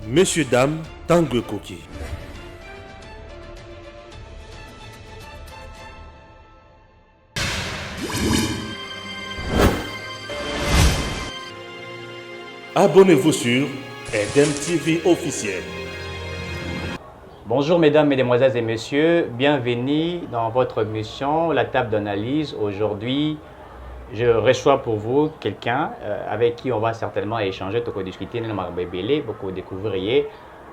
Messieurs, dames, Tanguy Koki. Abonnez-vous sur Edem TV officiel. Bonjour mesdames, mesdemoiselles et messieurs, bienvenue dans votre émission La table d'analyse. Aujourd'hui, je reçois pour vous quelqu'un avec qui on va certainement échanger, discuter, beaucoup découvrir,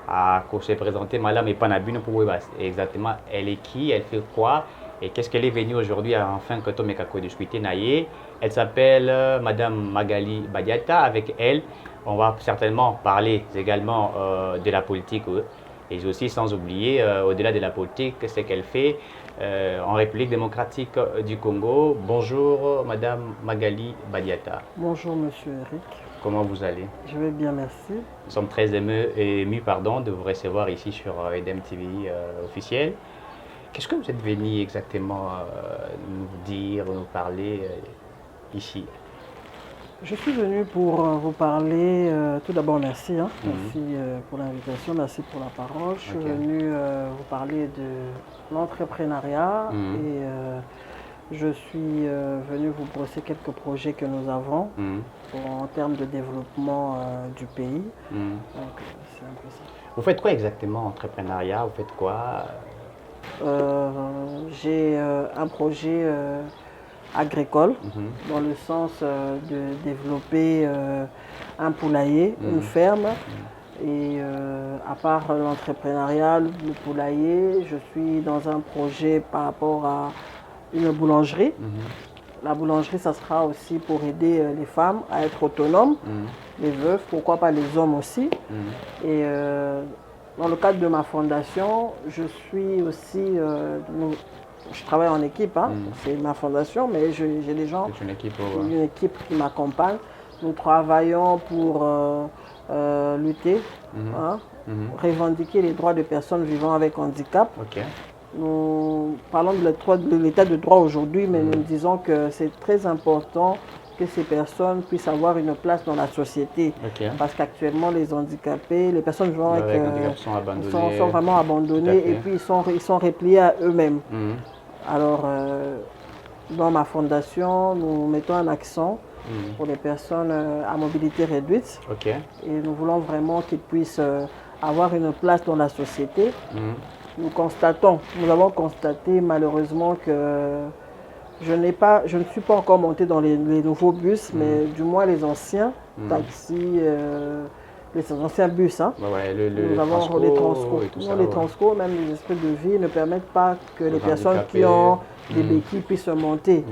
à se présenter Madame Epanabino pour voir exactement elle est qui, elle fait quoi et qu'est-ce qu'elle est venue aujourd'hui enfin que Tomé Kako discuter naïe. Elle s'appelle Madame Magali Badiata. Avec elle, on va certainement parler également de la politique et aussi sans oublier, au-delà de la politique, ce qu'elle fait en République démocratique du Congo. Bonjour Madame Magali Badiata. Bonjour Monsieur Eric. Comment vous allez? Je vais bien, merci. Nous sommes très émus de vous recevoir ici sur Edem TV officiel. Qu'est-ce que vous êtes venu exactement nous dire, nous parler ici? Je suis venu pour vous parler, tout d'abord merci, merci pour l'invitation, merci pour la parole. Je suis venu vous parler de l'entrepreneuriat et je suis venu vous brosser quelques projets que nous avons en termes de développement du pays. Donc c'est un peu ça. Vous faites quoi exactement, entrepreneuriat? Vous faites quoi? J'ai un projet agricole, dans le sens de développer un poulailler, une ferme. Et à part l'entrepreneuriat, le poulailler, je suis dans un projet par rapport à une boulangerie. La boulangerie, ça sera aussi pour aider les femmes à être autonomes, les veuves, pourquoi pas les hommes aussi. Et dans le cadre de ma fondation, je suis aussi... je travaille en équipe, c'est ma fondation, mais j'ai des gens, une équipe qui m'accompagne. Nous travaillons pour lutter, revendiquer les droits des personnes vivant avec handicap. Nous parlons de l'état de droit aujourd'hui, mais nous disons que c'est très important que ces personnes puissent avoir une place dans la société. Parce qu'actuellement, les handicapés, les personnes vivant avec handicap sont vraiment abandonnés et puis ils sont repliés à eux-mêmes. Alors, dans ma fondation, nous mettons un accent pour les personnes à mobilité réduite. Et nous voulons vraiment qu'ils puissent avoir une place dans la société. Nous avons constaté malheureusement que je ne suis pas encore montée dans les nouveaux bus, mais du moins les anciens taxis, les anciens bus. Nous avons les transco, même les esprits de vie ne permettent pas que les personnes qui ont des béquilles puissent monter.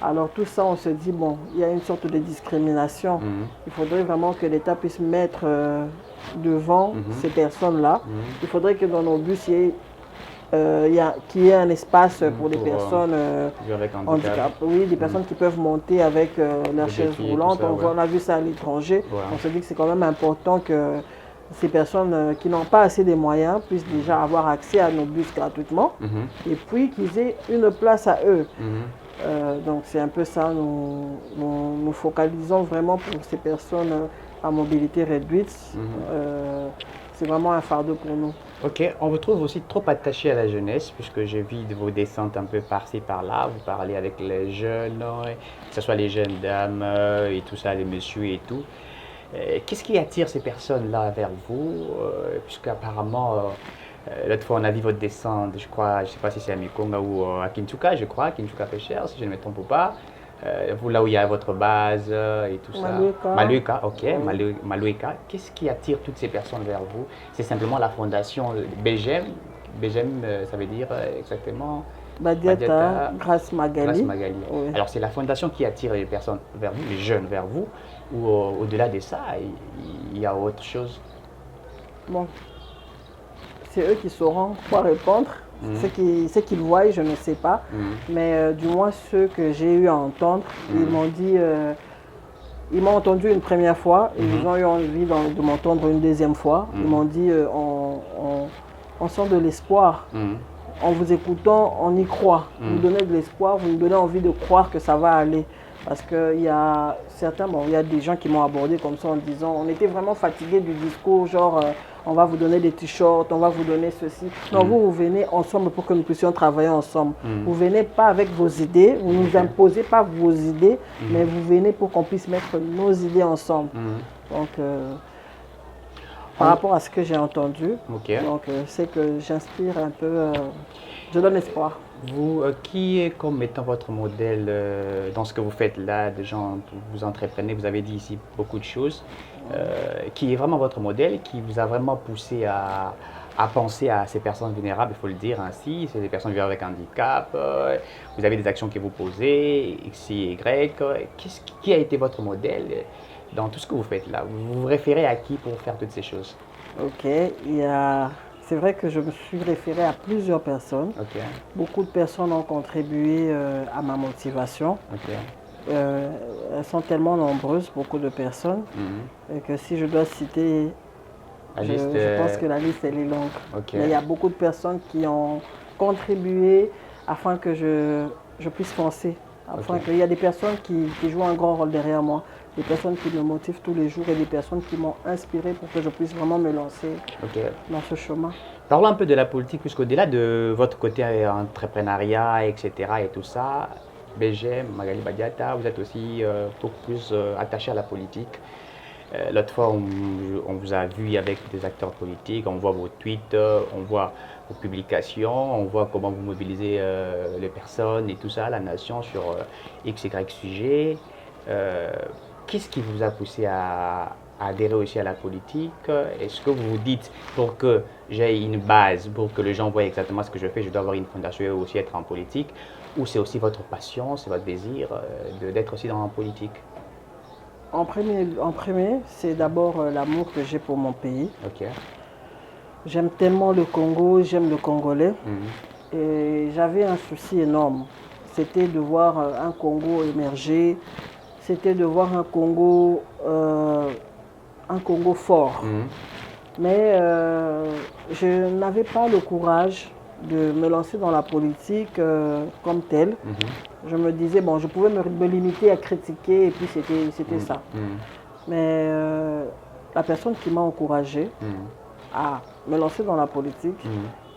Alors tout ça, on se dit, bon, il y a une sorte de discrimination. Il faudrait vraiment que l'État puisse mettre devant ces personnes-là. Il faudrait que dans nos bus, qu'il y ait un espace pour les personnes handicapées. Oui, des personnes qui peuvent monter avec leur chaise roulante. On a vu ça à l'étranger. On se dit que c'est quand même important que ces personnes qui n'ont pas assez de moyens puissent déjà avoir accès à nos bus gratuitement et puis qu'ils aient une place à eux. Donc c'est un peu ça, nous focalisons vraiment pour ces personnes à mobilité réduite. C'est vraiment un fardeau pour nous. On vous trouve aussi trop attaché à la jeunesse, puisque j'ai vu vos descentes un peu par-ci, par-là. Vous parlez avec les jeunes, que ce soit les jeunes dames et tout ça, les messieurs et tout. Qu'est-ce qui attire ces personnes-là vers vous? Puisqu'apparemment, l'autre fois, on a vu votre descente, je crois, je ne sais pas si c'est à Mikonga ou à Kintuka, je crois, Kintuka Pêcheur, si je ne me trompe pas. Vous, là où il y a votre base et tout ça. Maluka, Maluka. Qu'est-ce qui attire toutes ces personnes vers vous? C'est simplement la fondation BGM. BGM, ça veut dire exactement Badiata, Grâce Magali. Oui. Alors c'est la fondation qui attire les personnes vers vous, les jeunes vers vous, ou au-delà de ça, il y a autre chose? Bon, c'est eux qui sauront quoi répondre. Ce qu'ils voient, je ne sais pas. Mais du moins, ceux que j'ai eu à entendre, ils m'ont dit, ils m'ont entendu une première fois et ils ont eu envie de m'entendre une deuxième fois. Ils m'ont dit, on sent de l'espoir. En vous écoutant, on y croit. Vous nous donnez de l'espoir, vous nous donnez envie de croire que ça va aller. Parce qu'il y a certains, bon, il y a des gens qui m'ont abordé comme ça en disant, on était vraiment fatigués du discours, genre, on va vous donner des t-shirts, on va vous donner ceci. Non, vous venez ensemble pour que nous puissions travailler ensemble. Vous venez pas avec vos idées, vous ne nous imposez pas vos idées, mais vous venez pour qu'on puisse mettre nos idées ensemble. Donc, par rapport à ce que j'ai entendu, donc c'est que j'inspire un peu, je donne espoir. Vous, qui est comme étant votre modèle dans ce que vous faites là, de gens, vous entreprenez, vous avez dit ici beaucoup de choses, qui est vraiment votre modèle, qui vous a vraiment poussé à penser à ces personnes vulnérables, il faut le dire ainsi, c'est des personnes vivant avec handicap, vous avez des actions que vous posez, X, Y, qui a été votre modèle dans tout ce que vous faites là? Vous vous référez à qui pour faire toutes ces choses? Ok, c'est vrai que je me suis référée à plusieurs personnes. Beaucoup de personnes ont contribué à ma motivation. Elles sont tellement nombreuses, beaucoup de personnes, et que si je dois citer, je pense que la liste elle est longue. Mais il y a beaucoup de personnes qui ont contribué afin que je puisse foncer. Il y a des personnes qui jouent un grand rôle derrière moi, des personnes qui me motivent tous les jours et des personnes qui m'ont inspiré pour que je puisse vraiment me lancer dans ce chemin. Parlons un peu de la politique, puisqu'au-delà de votre côté entrepreneuriat, etc. et tout ça, BGM, Magali Badiata, vous êtes aussi beaucoup plus attaché à la politique. L'autre fois, on vous a vu avec des acteurs politiques, on voit vos tweets, on voit vos publications, on voit comment vous mobilisez les personnes et tout ça, la nation sur XY sujet. Qu'est-ce qui vous a poussé à adhérer aussi à la politique? Est-ce que vous vous dites, pour que j'ai une base, pour que les gens voient exactement ce que je fais, je dois avoir une fondation et aussi être en politique? Ou c'est aussi votre passion, c'est votre désir d'être aussi dans la politique? En premier, c'est d'abord l'amour que j'ai pour mon pays. J'aime tellement le Congo, j'aime le Congolais. Et j'avais un souci énorme. C'était de voir un Congo émerger. C'était de voir un Congo fort. Mais je n'avais pas le courage de me lancer dans la politique comme telle. Je me disais, bon, je pouvais me limiter à critiquer et puis c'était ça. Mais la personne qui m'a encouragé à me lancer dans la politique,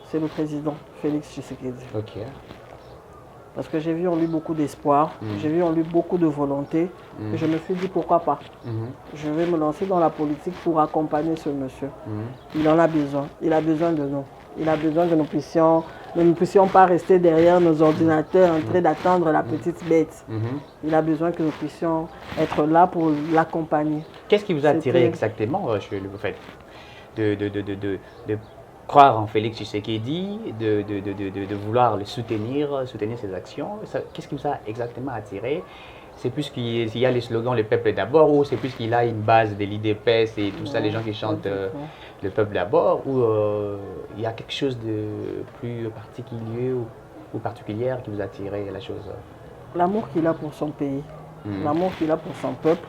c'est le président Félix Tshisekedi. Parce que j'ai vu en lui beaucoup d'espoir, j'ai vu en lui beaucoup de volonté, et je me suis dit pourquoi pas. Je vais me lancer dans la politique pour accompagner ce monsieur. Il en a besoin, il a besoin de nous. Il a besoin que nous ne puissions pas rester derrière nos ordinateurs en train d'attendre la petite bête. Il a besoin que nous puissions être là pour l'accompagner. Qu'est-ce qui vous a attiré exactement chez le fait de croire en Félix Tshisekedi, de vouloir le soutenir ses actions? Qu'est-ce qui vous a exactement attiré? C'est plus qu'il y a les slogans le peuple d'abord, ou c'est plus qu'il a une base de l'IDPS et tout ça, les gens qui chantent le peuple d'abord, ou il y a quelque chose de plus particulier ou particulière qui vous a attiré la chose? L'amour qu'il a pour son pays, l'amour qu'il a pour son peuple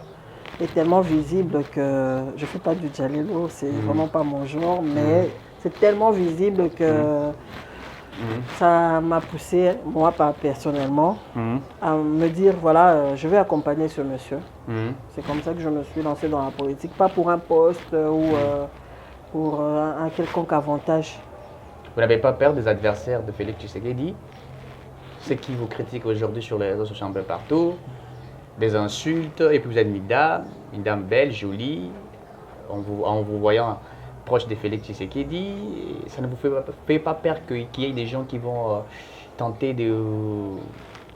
est tellement visible que je ne fais pas du djalelo, c'est vraiment pas mon genre, mais c'est tellement visible que ça m'a poussé, moi personnellement, à me dire, voilà, je vais accompagner ce monsieur. C'est comme ça que je me suis lancé dans la politique, pas pour un poste ou pour un quelconque avantage. Vous n'avez pas peur des adversaires de Félix Tshisekedi, ceux qui vous critiquent aujourd'hui sur les réseaux sociaux un peu partout, des insultes, et puis vous êtes une dame belle, jolie, en vous voyant proche de Félix Tshisekedi, ça ne vous fait pas peur qu'il y ait des gens qui vont tenter de vous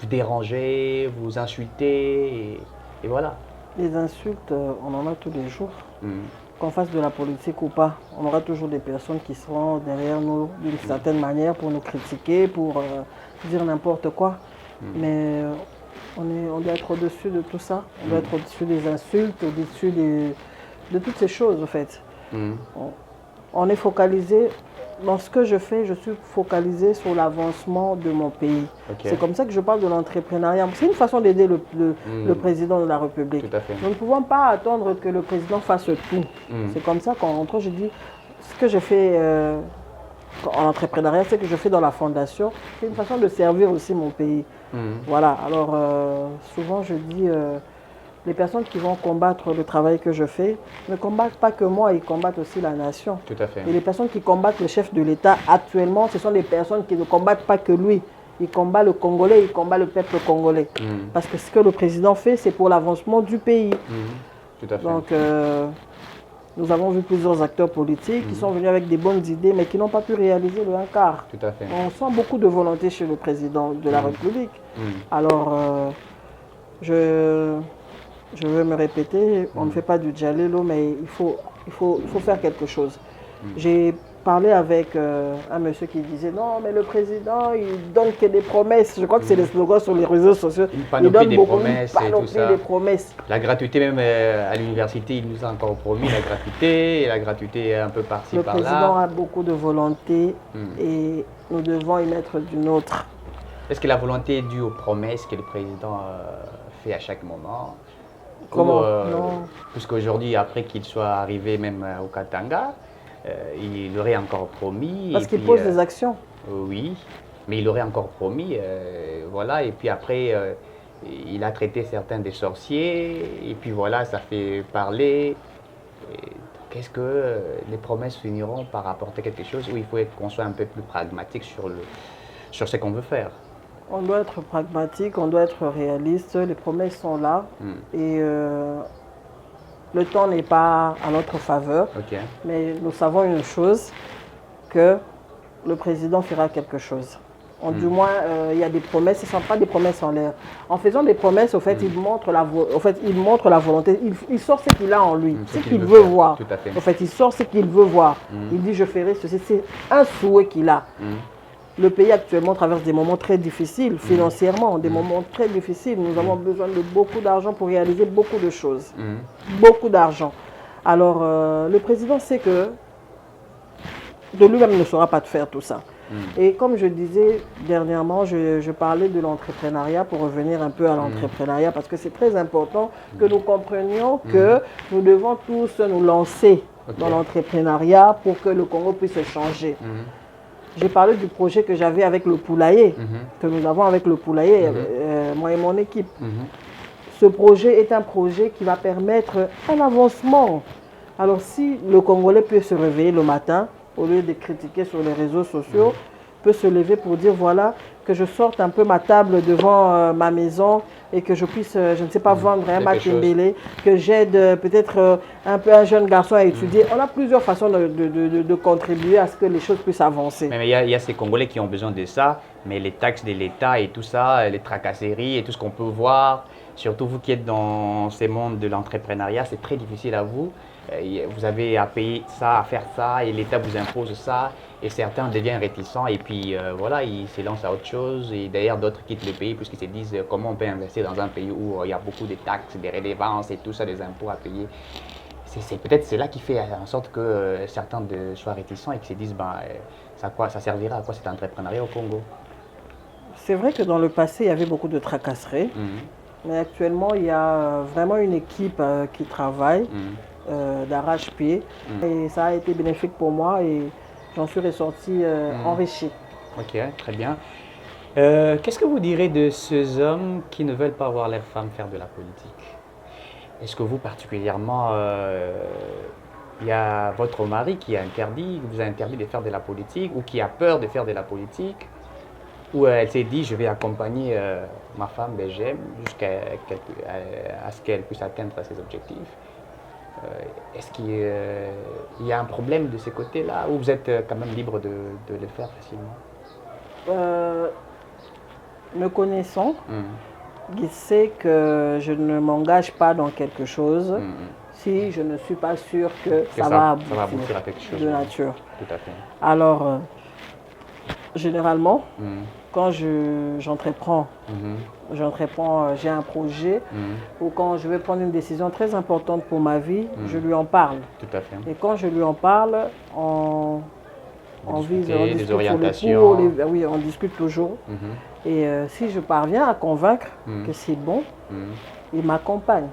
déranger, vous insulter, et voilà. Les insultes, on en a tous les jours. Qu'on fasse de la politique ou pas, on aura toujours des personnes qui seront derrière nous d'une certaine manière pour nous critiquer, pour dire n'importe quoi. Mais on doit être au-dessus de tout ça. On doit être au-dessus des insultes, au-dessus de toutes ces choses, en fait. On est focalisé, dans ce que je fais, je suis focalisé sur l'avancement de mon pays. C'est comme ça que je parle de l'entrepreneuriat. C'est une façon d'aider le président de la République. Nous ne pouvons pas attendre que le président fasse tout. C'est comme ça qu'en rentrant, je dis, ce que je fais, en entrepreneuriat, ce que je fais dans la fondation, c'est une façon de servir aussi mon pays. Voilà, alors souvent je dis, les personnes qui vont combattre le travail que je fais ne combattent pas que moi, ils combattent aussi la nation. Tout à fait. Et les personnes qui combattent le chef de l'État actuellement, ce sont des personnes qui ne combattent pas que lui. Il combat le Congolais, il combat le peuple congolais. Parce que ce que le président fait, c'est pour l'avancement du pays. Tout à fait. Donc, nous avons vu plusieurs acteurs politiques qui sont venus avec des bonnes idées, mais qui n'ont pas pu réaliser le un quart. Tout à fait. On sent beaucoup de volonté chez le président de la République. Alors, je veux me répéter, on ne fait pas du djalelo, mais il faut faire quelque chose. J'ai parlé avec un monsieur qui disait non, mais le président, il donne que des promesses. Je crois que c'est les slogans sur les réseaux sociaux. Il donne des promesses et tout ça. Des promesses. La gratuité, même à l'université, il nous a encore promis la gratuité, et la gratuité un peu par-ci, par-là. Le président a beaucoup de volonté et nous devons y mettre du nôtre. Est-ce que la volonté est due aux promesses que le président fait à chaque moment? Comment non. Puisqu'aujourd'hui, après qu'il soit arrivé même au Katanga, il aurait encore promis. Parce qu'il pose des actions. Oui, mais il aurait encore promis, voilà, et puis après, il a traité certains des sorciers, et puis voilà, ça fait parler. Qu'est-ce que les promesses finiront par apporter quelque chose où il faut qu'on soit un peu plus pragmatique sur ce qu'on veut faire? On doit être pragmatique, on doit être réaliste, les promesses sont là, et le temps n'est pas à notre faveur, mais nous savons une chose, que le président fera quelque chose. Du moins, il y a des promesses, ce ne sont pas des promesses en l'air. En faisant des promesses, au fait, il montre la volonté, il sort ce qu'il a en lui, ce qu'il veut voir. Tout à fait. En fait, il sort ce qu'il veut voir. Il dit, je ferai ceci, c'est un souhait qu'il a. Le pays actuellement traverse des moments très difficiles, financièrement, des moments très difficiles. Nous avons besoin de beaucoup d'argent pour réaliser beaucoup de choses. Beaucoup d'argent. Alors, le président sait que de lui-même ne saura pas de faire tout ça. Et comme je disais dernièrement, je parlais de l'entrepreneuriat pour revenir un peu à l'entrepreneuriat parce que c'est très important que nous comprenions que nous devons tous nous lancer dans l'entrepreneuriat pour que le Congo puisse changer. J'ai parlé du projet que j'avais avec le poulailler, que nous avons avec le poulailler, moi et mon équipe. Ce projet est un projet qui va permettre un avancement. Alors si le Congolais peut se réveiller le matin, au lieu de critiquer sur les réseaux sociaux, peut se lever pour dire voilà, que je sorte un peu ma table devant ma maison et que je puisse, je ne sais pas, vendre un matembele, que j'aide peut-être un peu un jeune garçon à étudier. On a plusieurs façons de contribuer à ce que les choses puissent avancer. Mais il y a ces Congolais qui ont besoin de ça, mais les taxes de l'État et tout ça, les tracasseries et tout ce qu'on peut voir, surtout vous qui êtes dans ces mondes de l'entrepreneuriat, c'est très difficile à vous. Vous avez à payer ça, à faire ça, et l'État vous impose ça, et certains deviennent réticents, et puis voilà, ils se lancent à autre chose, et d'ailleurs d'autres quittent le pays puisqu'ils se disent comment on peut investir dans un pays où il y a beaucoup de taxes, des redevances et tout ça, des impôts à payer. C'est peut-être cela qui fait en sorte que certains soient réticents et qu'ils se disent ça servira à quoi cet entrepreneuriat au Congo? C'est vrai que dans le passé, il y avait beaucoup de tracasseries, mais actuellement, il y a vraiment une équipe qui travaille. D'arrache-pied et ça a été bénéfique pour moi et j'en suis ressorti enrichi. Ok, très bien. Qu'est-ce que vous direz de ces hommes qui ne veulent pas voir leurs femmes faire de la politique? Est-ce que vous particulièrement, il y a votre mari qui vous a interdit de faire de la politique ou qui a peur de faire de la politique? Ou elle s'est dit je vais accompagner ma femme BGM jusqu'à ce qu'elle puisse atteindre ses objectifs? Est-ce qu'il y a un problème de ces côtés-là ou vous êtes quand même libre de le faire facilement? Me connaissant, il sait que je ne m'engage pas dans quelque chose si je ne suis pas sûr que ça va aboutir à quelque chose de nature. Tout à fait. Alors, généralement, quand j'entreprends, j'ai un projet ou quand je vais prendre une décision très importante pour ma vie, je lui en parle. Tout à fait. Et quand je lui en parle, on discute des orientations. Oui, on discute toujours. Et si je parviens à convaincre que c'est bon, il m'accompagne.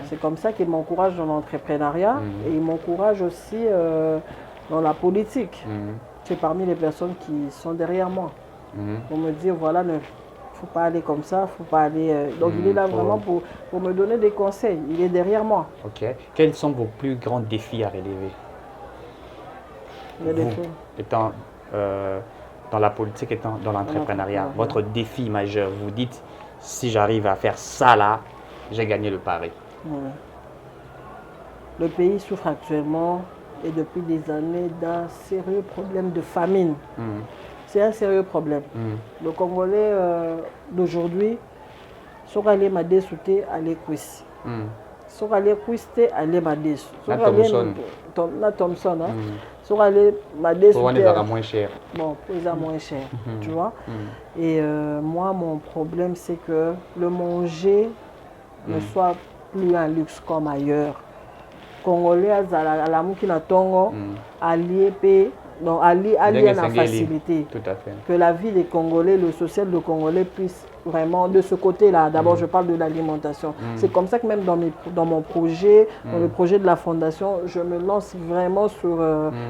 C'est comme ça qu'il m'encourage dans l'entrepreneuriat et il m'encourage aussi dans la politique. tu es parmi les personnes qui sont derrière moi. Pour me dire, voilà, ne faut pas aller comme ça, faut pas aller... Donc il est là vraiment pour me donner des conseils. Il est derrière moi. Ok. Quels sont vos plus grands défis à relever? Les défis. Étant dans la politique, étant dans l'entrepreneuriat, votre défi majeur, vous dites, si j'arrive à faire ça là, j'ai gagné le pari. Ouais. Le pays souffre actuellement et depuis des années d'un sérieux problème de famine. C'est un sérieux problème. Le Congolais d'aujourd'hui, si on allait m'aider souter, aller cuisser. Si on allait cuisser, aller m'aider. Na Thompson, hein. Si on allait m'aider souter. Pour les moins cher. Bon, pour les moins cher, tu vois. Et moi, mon problème, c'est que le manger ne soit plus un luxe comme ailleurs. Congolais, à la moukina tongo, allié paix. Donc, allier la facilité. Tout à fait. Que la vie des Congolais, le social des Congolais puisse vraiment, de ce côté-là, d'abord je parle de l'alimentation. C'est comme ça que même dans mon projet, dans le projet de la fondation, je me lance vraiment sur,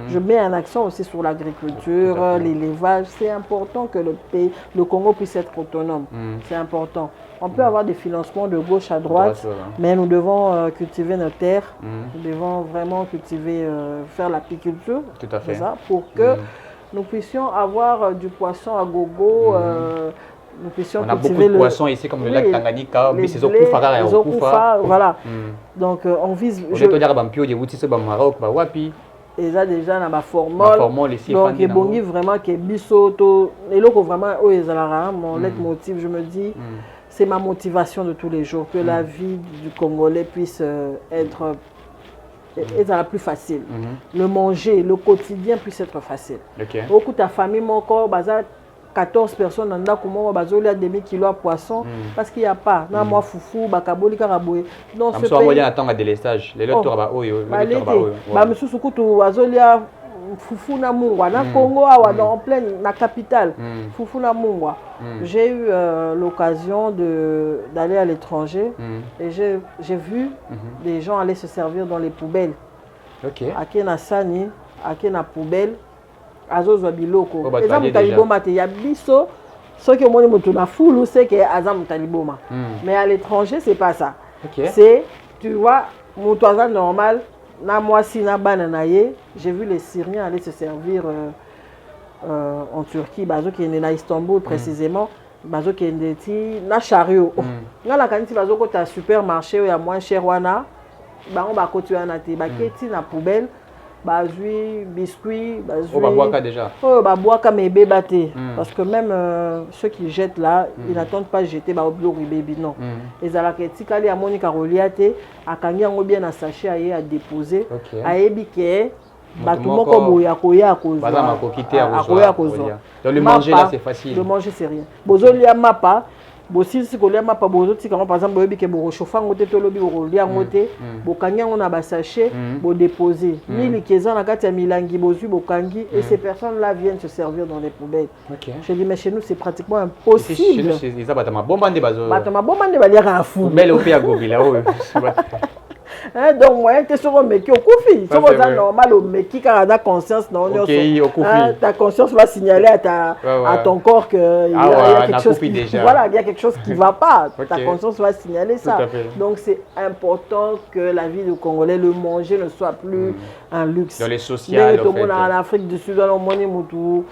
je mets un accent aussi sur l'agriculture, l'élevage. C'est important que le Congo puisse être autonome. C'est important. On peut avoir des financements de gauche à droite, mais nous devons cultiver nos terres. Nous devons vraiment cultiver, faire l'apiculture. Tout à fait. Ça, pour que nous puissions avoir du poisson à gogo. Nous puissions on a beaucoup de poissons ici, comme le lac Tanganyika, mais c'est Okufa. Voilà. Donc, on vise. Et ça déjà dans ma formule. Donc il bongi vraiment que bisoto et là vraiment mon leitmotiv, je me dis c'est ma motivation de tous les jours que la vie du Congolais puisse être la plus facile. Le manger, le quotidien puisse être facile. Beaucoup ta famille mon corps 14 personnes dans comment bazolia demi kilo de poisson parce qu'il y a pas na moi foufou bakaboli karaboué donc ce pays il attend à délestage les autres ba oyo ba misusu kutu bazolia foufou na mungwa na Congo awa en pleine la capitale foufou na mungwa. J'ai eu l'occasion d'aller à l'étranger et j'ai vu des gens aller se servir dans les poubelles. À Kenasani, à Kena poubelle azozwa biloko eza mutaliboma te ya biso soki omoni mutu na fulu c'est que aza mutaliboma mais à l'étranger c'est pas ça. C'est tu vois mutu aza normal na mwasi na bana na ye. J'ai vu les Syriens aller se servir en Turquie bazo qui est na Istanbul précisément bazo qui est ti na chariot ngala kaniti bazo kota supermarché ya moins cher wana bango ba koti wana te baketi na poubelle bazui biscuits bazui babwaka déjà babwaka mais bébate parce que même ceux qui jettent là ils n'attendent pas jeter ba oblori baby non ezalaka etikali amoni karoliate akangi yango bien na sachet aye a déposer ayebi ke batu moko boya koya kozwa bazama kokité akoya kozwa. Donc le manger là c'est facile. Le manger c'est rien. Bozolia mapa bosi si kolia mapa bozoti par exemple boyebi ke bo chauffer ngote to lobi rolia ngote bokangi ngo na ba sachet bo déposer mili keza na kati ya milangi bozui bokangi et ces personnes là viennent se servir dans les poubelles. Je dis mais chez nous c'est pratiquement impossible. Chez nous c'est ça batama bomba nde bazo batama bomba nde balia ka fu poubelle au pia gobila o. Donc moi tu sur meki okufi so ça normal au meki car a conscience non ta conscience va signaler à ton corps que il y a quelque chose qui, voilà, il y a quelque chose qui va pas. Ta conscience va signaler ça. Donc c'est important que la vie du Congolais, le manger ne soit plus un luxe. Dans les sociales en fait. En Afrique du Sud dans le monde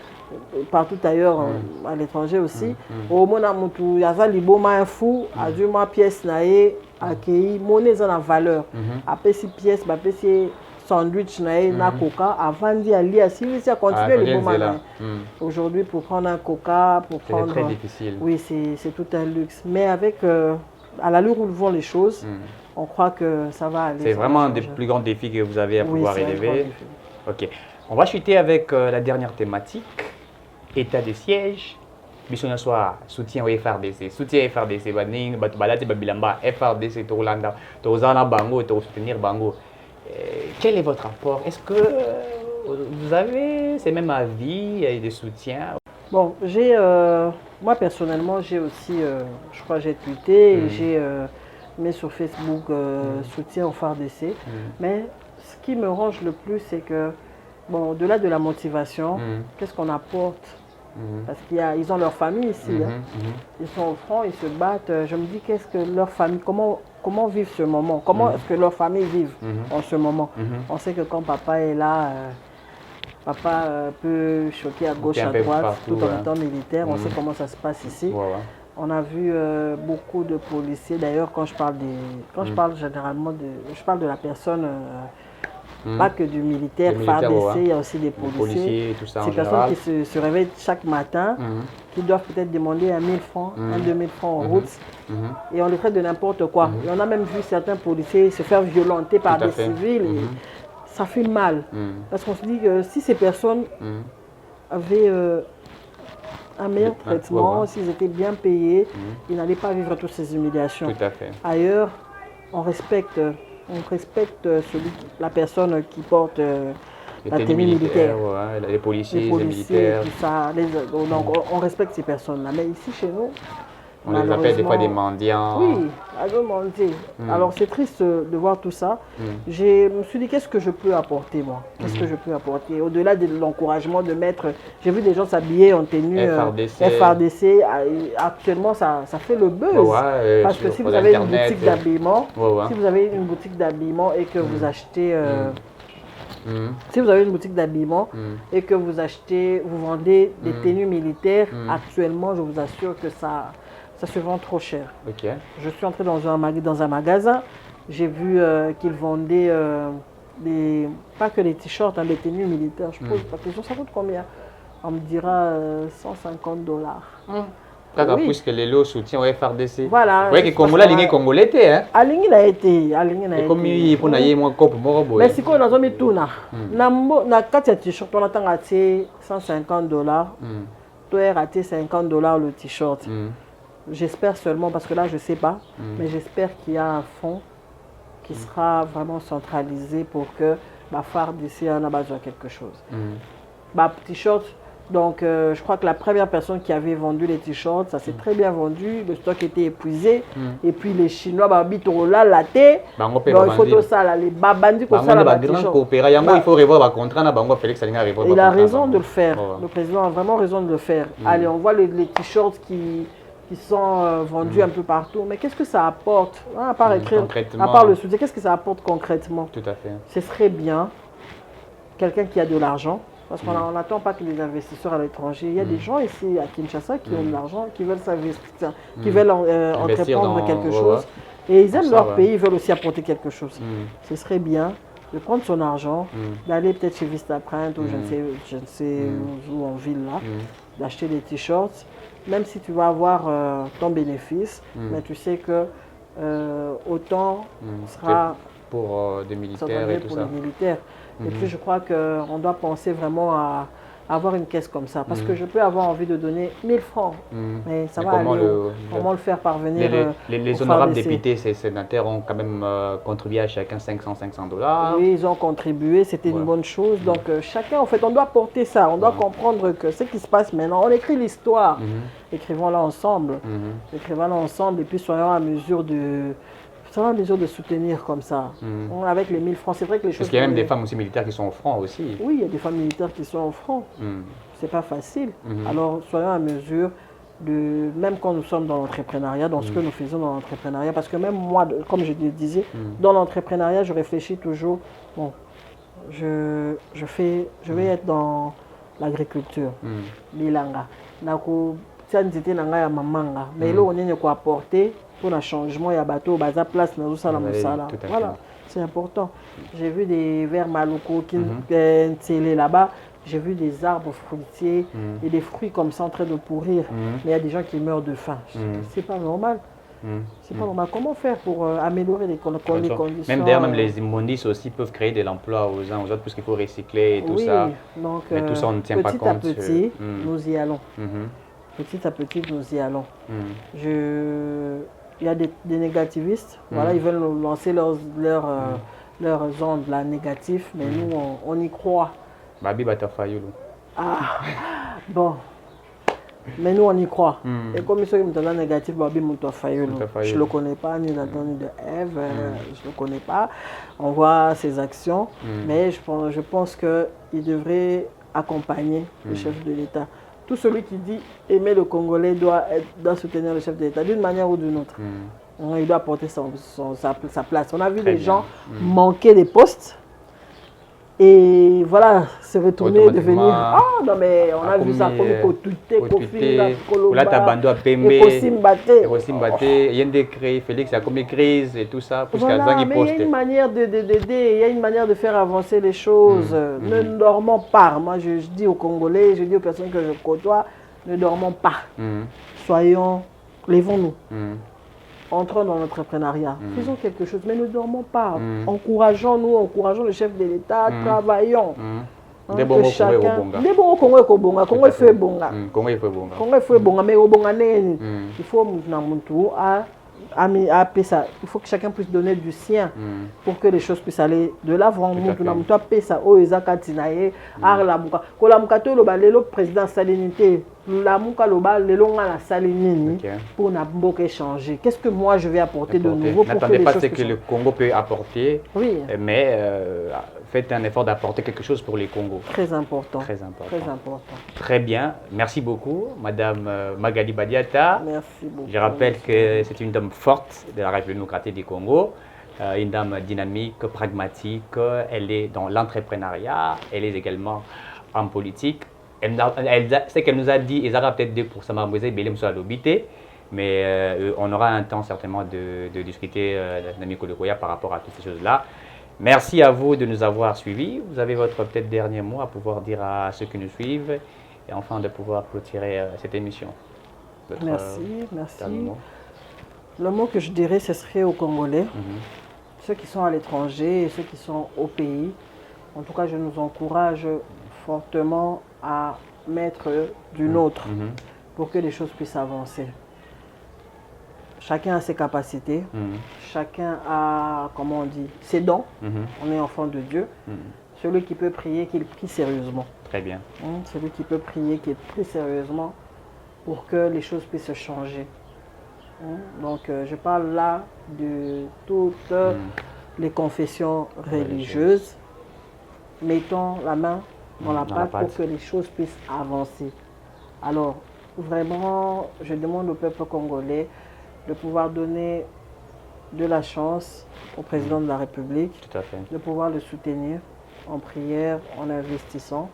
partout ailleurs à l'étranger aussi au monde mutu yaza liboma fou azuma pièce nae accueilli monnaie za na valeur apesi pièce ba pesi sandwich nae na coca avant d'y aller à si ça continuer le moment aujourd'hui pour prendre un coca pour prendre très difficile. Oui c'est tout un luxe mais avec à l'allure où vont les choses on croit que ça va aller. C'est vraiment des plus grands défis que vous avez à pouvoir relever. OK. On va chuter avec la dernière thématique, état de siège. Bisona soit soutien au FRDC. Soutien FRDC, baning, balati babilamba, FRDC, Torolanda, Torozana Bango, soutenir Bango. Quel est votre rapport? Est-ce que vous avez ces mêmes avis et des soutiens? Bon, moi personnellement, j'ai aussi, je crois j'ai tweeté et j'ai mis sur Facebook soutien au FRDC. Mais ce qui me range le plus, c'est que Bon, au-delà de la motivation, qu'est-ce qu'on apporte? Parce qu'ils ont leur famille ici. Ils sont au front, ils se battent. Je me dis, qu'est-ce que leur famille, comment vivent ce moment? Comment est-ce que leur famille vivent en ce moment? On sait que quand papa est là, papa peut choquer à gauche, à droite, partout, tout en étant militaire. On sait comment ça se passe ici. On a vu beaucoup de policiers. D'ailleurs, quand je parle généralement je parle de la personne. Pas que du militaire, FARDC, il y a aussi des policiers. Tout ça, ces personnes qui se réveillent chaque matin, qui doivent peut-être demander 1 000 francs, 2 000 francs en route, et on les traite de n'importe quoi. Et on a même vu certains policiers se faire violenter par des civils, et ça fait mal. Parce qu'on se dit que si ces personnes avaient un meilleur traitement, s'ils étaient bien payés, ils n'allaient pas vivre toutes ces humiliations. Tout à fait. Ailleurs, on respecte la personne qui porte la tenue militaire. Les policiers, les militaires. Tout ça. Donc on respecte ces personnes-là. Mais ici, chez nous, on les appelle des fois des mendiants. Oui, des mendiants. Alors c'est triste de voir tout ça. Je me suis dit, qu'est-ce que je peux apporter moi? Qu'est-ce que je peux apporter? Au-delà de l'encouragement de mettre... J'ai vu des gens s'habiller en tenue FARDC. Actuellement, ça fait le buzz. Parce que si vous avez une boutique d'habillement, si vous avez une boutique d'habillement et que vous achetez... Si vous avez une boutique d'habillement et que vous vendez des tenues militaires, actuellement, je vous assure que ça se vend trop cher. Je suis entré dans un magasin, j'ai vu qu'ils vendaient pas que des t-shirts, des tenues militaires. Je pose la question, ça coûte combien? On me dira $150. Puisque les lots soutien au FRDC. Voilà. Oui, que Congo, la ligne congolais était. Hein? La ligne a été. Et comme il faut naïe moi coupe moi boy. Mais si quoi dans un tout na. Na quatre t-shirt on attend à $150. Toi raté $50 le t-shirt. J'espère seulement parce que là je sais pas, mais j'espère qu'il y a un fonds qui sera vraiment centralisé pour que ma phare d'ici en a besoin de quelque chose. Ma t-shirt. Donc, je crois que la première personne qui avait vendu les t-shirts, ça s'est très bien vendu. Le stock était épuisé. Et puis, les Chinois, la thé. Donc, il faut tout ça, les babandis, comme ça, la t-shirt. Il faut revoir le contrat. Il a raison de le faire. Le président a vraiment raison de le faire. Allez, on voit les t-shirts qui sont vendus un peu partout. Mais qu'est-ce que ça apporte? À part écrire, à part le soutien, qu'est-ce que ça apporte concrètement? Tout à fait. Ce serait bien, quelqu'un qui a de l'argent. Parce qu'on n'attend pas que les investisseurs à l'étranger. Il y a des gens ici à Kinshasa qui ont de l'argent, qui veulent s'investir, qui veulent entreprendre quelque chose. Et ils aiment leur pays, ils veulent aussi apporter quelque chose. Ce serait bien de prendre son argent, d'aller peut-être chez Vistaprint ou je ne sais où en ville là, d'acheter des t-shirts. Même si tu vas avoir ton bénéfice, mais tu sais que autant sera pour des militaires et tout ça. Les militaires. Et puis je crois qu'on doit penser vraiment à avoir une caisse comme ça. Parce que je peux avoir envie de donner 1000 francs. Mais ça va aller comment le faire parvenir les honorables députés, ces sénateurs ont quand même contribué à chacun $500. Oui, ils ont contribué, c'était une bonne chose. Donc chacun, en fait, on doit porter ça. On doit comprendre que ce qui se passe maintenant, on écrit l'histoire. Écrivons-la ensemble. Écrivons-la ensemble et puis soyons à mesure de soutenir comme ça. Avec les 1000 francs, c'est vrai que les choses... Parce qu'il y a même des femmes aussi militaires qui sont au front aussi. Oui, il y a des femmes militaires qui sont au front. C'est pas facile. Alors, soyons à mesure de... Même quand nous sommes dans l'entrepreneuriat, dans ce que nous faisons dans l'entrepreneuriat, parce que même moi, comme je le disais, dans l'entrepreneuriat, je réfléchis toujours, bon, je vais être dans l'agriculture, l'ilanga. Mais là, on est quoi apporter pour le changement, il y a bateau, baza place, voilà, c'est important. J'ai vu des vers malouko qui sont là-bas, j'ai vu des arbres fruitiers et des fruits comme ça en train de pourrir, mais il y a des gens qui meurent de faim. C'est pas normal. C'est pas normal. Comment faire pour améliorer les conditions? Même d'ailleurs, même les immondices aussi peuvent créer de l'emploi aux uns aux autres parce qu'il faut recycler et tout ça. Donc, mais tout ça, on ne tient pas compte. Petit à petit, nous y allons. Petit à petit, nous y allons. Il y a des négativistes, voilà, ils veulent lancer leurs ondes là, négatives, mais nous, on y croit. Babi Batafayulu. Bon, Mais nous, on y croit. Et comme ils sont négatifs, je ne le connais pas, ni d'Adam ni de Ève, je ne le connais pas. On voit ses actions, mais je pense qu'il devrait accompagner le chef de l'État. Tout celui qui dit aimer le Congolais doit soutenir le chef de l'État d'une manière ou d'une autre. Il doit apporter sa place. On a vu des gens manquer des postes. Et voilà, se retourner, devenir. Ah non, mais on a vu ça comme Kotute, Kofi, Koloba, Kossimbate, il y a un décret, Félix a commis crise et tout ça. Voilà, mais il y a une manière d'aider, il y a une manière de faire avancer les choses. Ne dormons pas. Moi, je dis aux Congolais, je dis aux personnes que je côtoie, ne dormons pas. Soyons, levons-nous. Entrons dans l'entrepreneuriat, faisons quelque chose, mais ne dormons pas. Encourageons-nous, encourageons le chef de l'État, travaillons. Des bons Congo est bonga, Congo est fait bonga. Congo est fait bonga, mais au bonga il faut il faut que chacun puisse donner du sien pour que les choses puissent aller de l'avant. Le président Salinité, pour échanger. Qu'est-ce que moi je vais apporter de nouveau pour que les pas choses ce que le Congo peut apporter, oui. Mais faites un effort d'apporter quelque chose pour les Congos. Très important. Très important. Très important. Très bien. Merci beaucoup, Madame Magali Badiata. Merci beaucoup. Je rappelle que c'est une dame forte de la République démocratique du Congo, une dame dynamique, pragmatique. Elle est dans l'entrepreneuriat, elle est également en politique. Ce qu'elle nous a dit, ils auront peut-être 2% m'embrouiller, mais on aura un temps certainement de discuter d'Ami Kolokoya par rapport à toutes ces choses-là. Merci à vous de nous avoir suivis. Vous avez votre peut-être dernier mot à pouvoir dire à ceux qui nous suivent et enfin de pouvoir clôturer cette émission. Merci. Le mot que je dirais, ce serait aux Congolais, ceux qui sont à l'étranger et ceux qui sont au pays. En tout cas, je nous encourage fortement à mettre du nôtre pour que les choses puissent avancer. Chacun a ses capacités, chacun a, comment on dit, ses dons. On est enfant de Dieu. Celui qui peut prier, qu'il prie sérieusement. Très bien. Celui qui peut prier, qu'il prie sérieusement pour que les choses puissent changer. Donc, je parle là de toutes les confessions religieuses. Mettons la main dans la pâte pour que les choses puissent avancer. Alors, vraiment, je demande au peuple congolais de pouvoir donner de la chance au président de la République, tout à fait, de pouvoir le soutenir en prière, en investissant.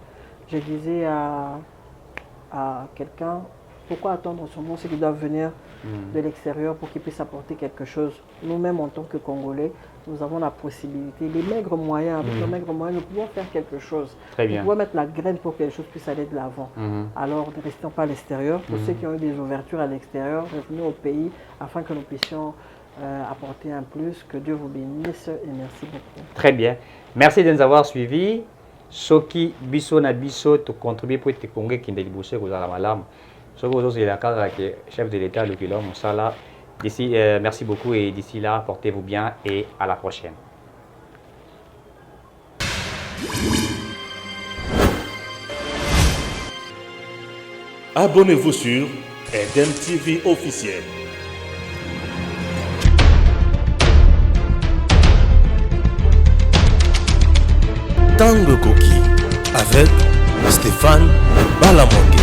Je disais à quelqu'un, pourquoi attendre son nom, c'est qu'ils doivent venir de l'extérieur pour qu'ils puissent apporter quelque chose. Nous-mêmes, en tant que Congolais, nous avons la possibilité, les maigres moyens, avec les maigres moyens, nous pouvons faire quelque chose. Très bien. Nous pouvons mettre la graine pour que les choses puissent aller de l'avant. Alors, ne restons pas à l'extérieur. Pour ceux qui ont eu des ouvertures à l'extérieur, revenez au pays afin que nous puissions apporter un plus. Que Dieu vous bénisse et merci beaucoup. Très bien. Merci de nous avoir suivis. Soki biso na biso to contribuer pour te Congolais qui ndeli boucher ko za malamu. Soki ozo c'est la cadre que chef de l'État le kilo musala. D'ici merci beaucoup et d'ici là portez-vous bien et à la prochaine. Abonnez-vous sur Eden TV officiel. Tango Koki avec Stéphane Balamongue.